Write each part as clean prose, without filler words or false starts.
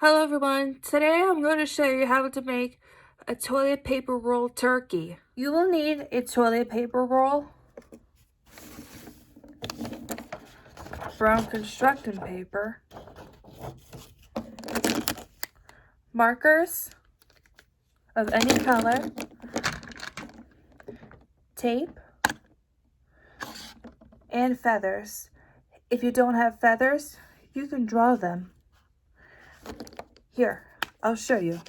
Hello everyone, today I'm going to show you how to make a toilet paper roll turkey. You will need a toilet paper roll, brown construction paper, markers of any color, tape, and feathers. If you don't have feathers, you can draw them. Here, I'll show you.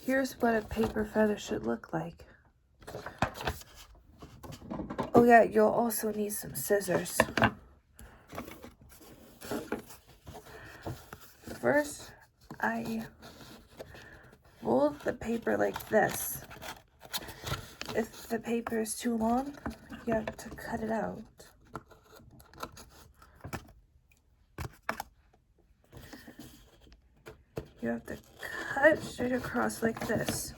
Here's what a paper feather should look like. Oh yeah, you'll also need some scissors. First, I roll the paper like this. If the paper is too long, you have to cut it out. You have to cut straight across like this.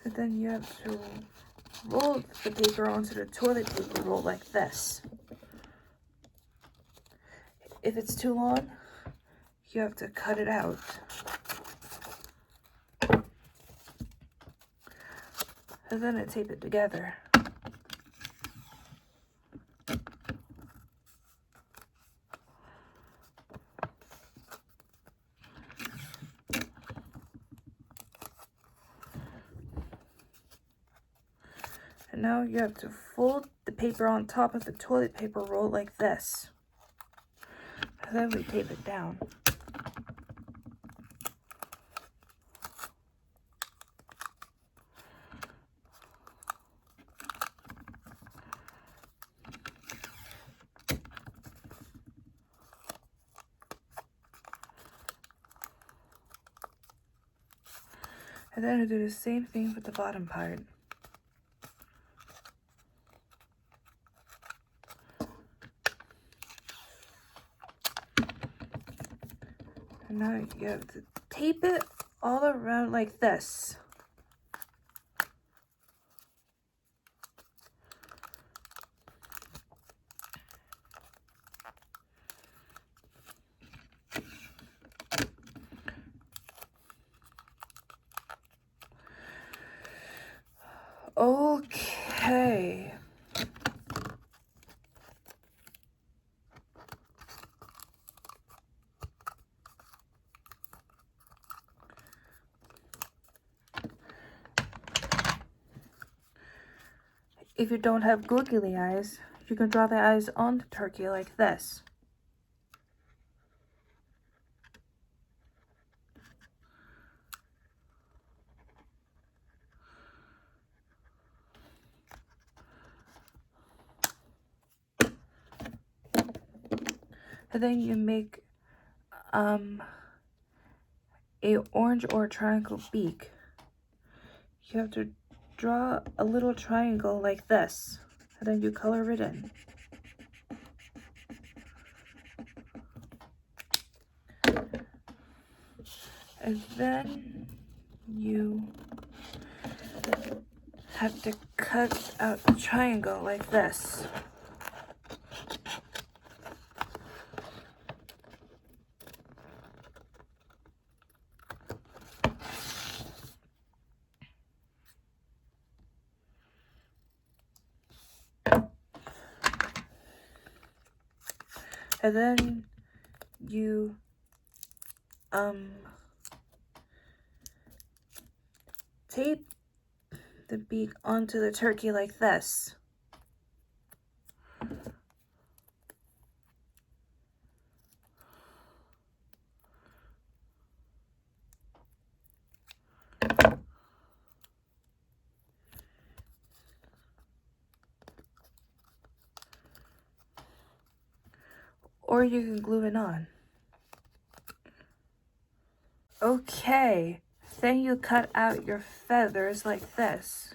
And then you have to roll the paper onto the toilet paper roll like this. If it's too long, you have to cut it out. And then I tape it together. And now you have to fold the paper on top of the toilet paper roll like this. And then we tape it down. And then I do the same thing with the bottom part. And now you have to tape it all around like this. Okay. If you don't have googly eyes, you can draw the eyes on the turkey like this. And then you make a orange or triangle beak. You have to draw a little triangle like this, and then you color it in. And then you have to cut out the triangle like this. And then you tape the beak onto the turkey like this. Or you can glue it on. Okay, then you cut out your feathers like this.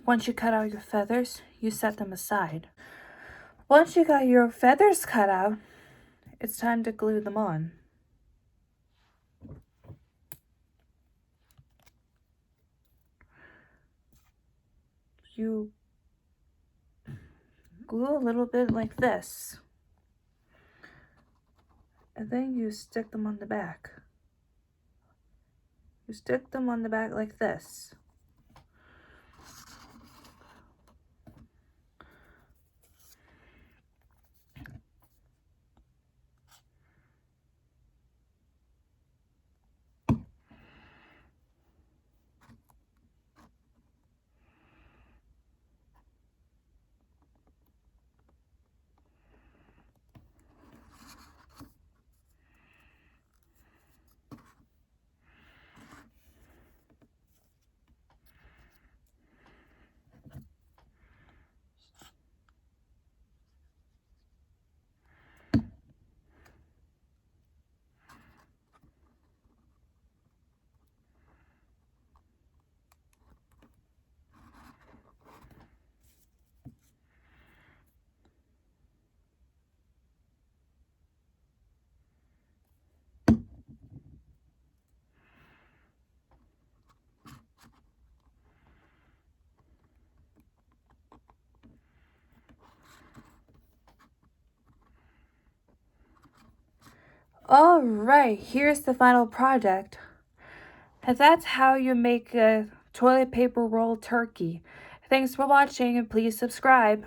Once you cut out your feathers, you set them aside. Once you got your feathers cut out, it's time to glue them on. You glue a little bit like this, and then you stick them on the back. You stick them on the back like this. All right, here's the final project. And that's how you make a toilet paper roll turkey. Thanks for watching and please subscribe.